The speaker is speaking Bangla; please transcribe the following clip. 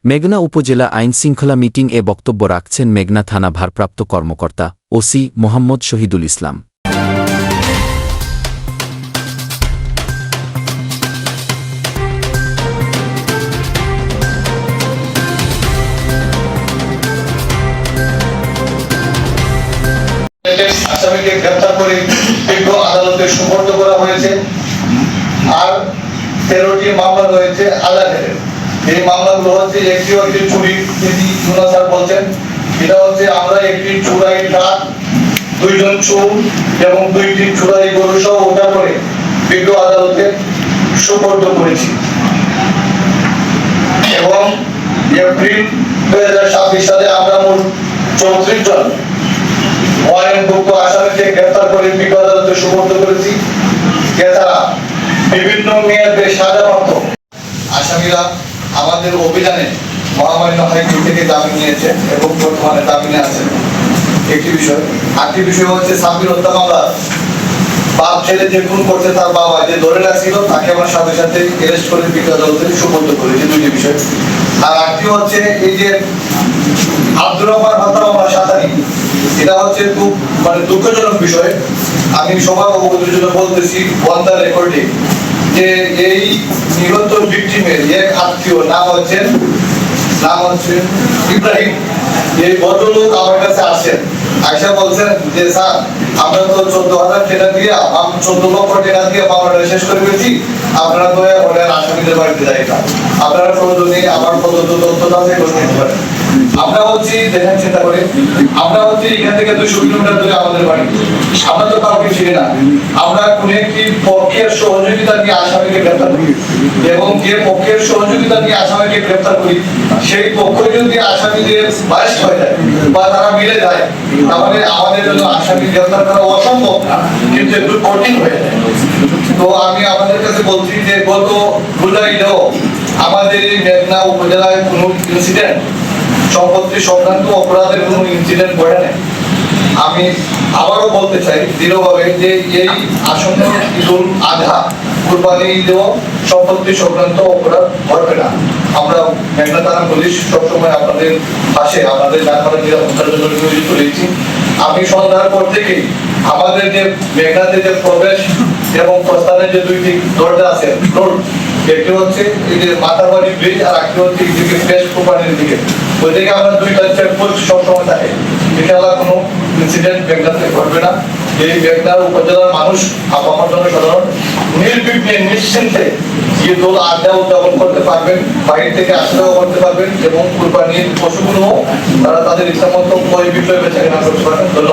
মেঘনা উপজেলা আইনশৃঙ্খলা মিটিং এ বক্তব্য রাখছেন মেঘনা থানা ভারপ্রাপ্ত কর্মকর্তা ওসি মোহাম্মদ শহীদুল ইসলাম। আসামিকে গ্রেপ্তার করে বিজ্ঞ আদালতে সুপর্দ করা হয়েছে। আর 13টি মামলা রয়েছে আদালতে। এই মামলাগুলো হচ্ছে একটি চুরি, স্যার বলছেন এটা হচ্ছে আমরা একটি চুরাই ট্রাক, 2 জন চোর এবং 2টি চুরাই গরু সহ উদ্ধার করে বিজ্ঞ আদালতে সুপর্দ করেছি। এবং এপ্রিল 2026 সালে আমরা মোট 34 জন ওয়ারেন্টভুক্ত আসামিকে গ্রেপ্তার করে বিজ্ঞ আদালতে সুপর্দ করেছি। এছাড়া বিভিন্ন মেয়াদে সাজাপ্রাপ্ত আসামিরা আমাদের অভিযানে মহামান্য হাইকোর্ট থেকে জামিন নিয়েছে এবং বর্তমানে জামিনে আছেন। একটি বিষয়, আরেকটি বিষয় হচ্ছে সাব্বির হত্যা মামলা বাপ ছেলে যে খুন করছে তার বাবা যে ধরে রাখছিল তাকে আমরা সাথে সাথে অ্যারেস্ট করে বিজ্ঞ আদালতে সুপর্দ করেছি। 2টি বিষয়। আর আরেকটি হচ্ছে এই যে আব্দুর রহমান হত্যা মামলা সাতারি, এটা হচ্ছে খুব দুঃখজনক বিষয়। আমি সবার অবগতির জন্য বলতেছি অন দ্য রেকর্ডিং যে এই নিহত ভিকটিমের এক আত্মীয় নাম হচ্ছে ইব্রাহিম। এই ভদ্রলোক আমার কাছে আসেন, আয়সা বলছেন যে স্যার আমরা তো 14,000 টাকা দিয়ে 14 লক্ষ টাকা দিয়ে মামলাটা শেষ করে ফেলেছি, আপনারা দয়া করে আসামিদের বাড়িতে যাই না, আপনারা প্রয়োজনে আমার প্রদত্ত তথ্য যাচাই করে নিতে পারেন। আমরা হচ্ছি দেখেন চিন্তা করে, আমরা হচ্ছি এখান থেকে 200 কিলোমিটার দূরে আমাদের বাড়ি, আমরা তো কাউকে চিনি না। আমরা কোন একটি পক্ষের সহযোগিতা নিয়ে আসামিকে গ্রেপ্তার করি এবং যে পক্ষের সহযোগিতা নিয়ে আসামিকে গ্রেপ্তার করি সেই পক্ষ যদি আসামিদের বায়াস হয়ে যায় বা তারা মিলে যায় তাহলে আমাদের জন্য আসামি গ্রেপ্তার করা অসম্ভব না, কিন্তু একটু কঠিন হয়ে যায়। তো আমি আমাদের কাছে বলছি যে গত জুলাইতেও আমাদের এই মেঘনা উপজেলায় কোনো ইনসিডেন্ট, সম্পত্তি সংক্রান্ত অপরাধের কোনো ইনসিডেন্ট ঘটে নাই। আমি আবারও বলতে চাই দৃঢ়ভাবে যে এই আসন্ন ঈদুল আজহা কুরবানি ঈদেও সম্পত্তি সংক্রান্ত অপরাধ ঘটবে না। আমরা মেঘনা থানা পুলিশ সবসময় আপনাদের পাশে, আপনাদের যানবাহনের নিরাপত্তার জন্য নিয়োজিত রয়েছি। আমি সন্ধ্যার পর থেকেই আমাদের যে মেঘনাতে যে প্রবেশ এবং প্রস্থানের যে 2টি দরজা আছে রোড, একটি হচ্ছে এই যে মাথাবাড়ি ব্রিজ আর একটি হচ্ছে এদিকে ফ্রেশ কোম্পানির দিকে, ওই দিকে আমরা 2টা চেকপোস্ট সবসময় থাকে। ইনশাআল্লাহ কোনো ইনসিডেন্ট মেঘনাতে ঘটবে না। এই মেঘনা উপজেলার মানুষ আমার জন্য সাধারণ নির্বিঘ্নে নিশ্চিন্তে ঈদুল আজহা উদযাপন করতে পারবেন, বাইরে থেকে আসলেও করতে পারবেন এবং কুরবানির পশুগুলো তারা তাদের ইচ্ছা মতো ওই বিষয়ে বেছে কেনা করতে পারবেন। ধন্যবাদ।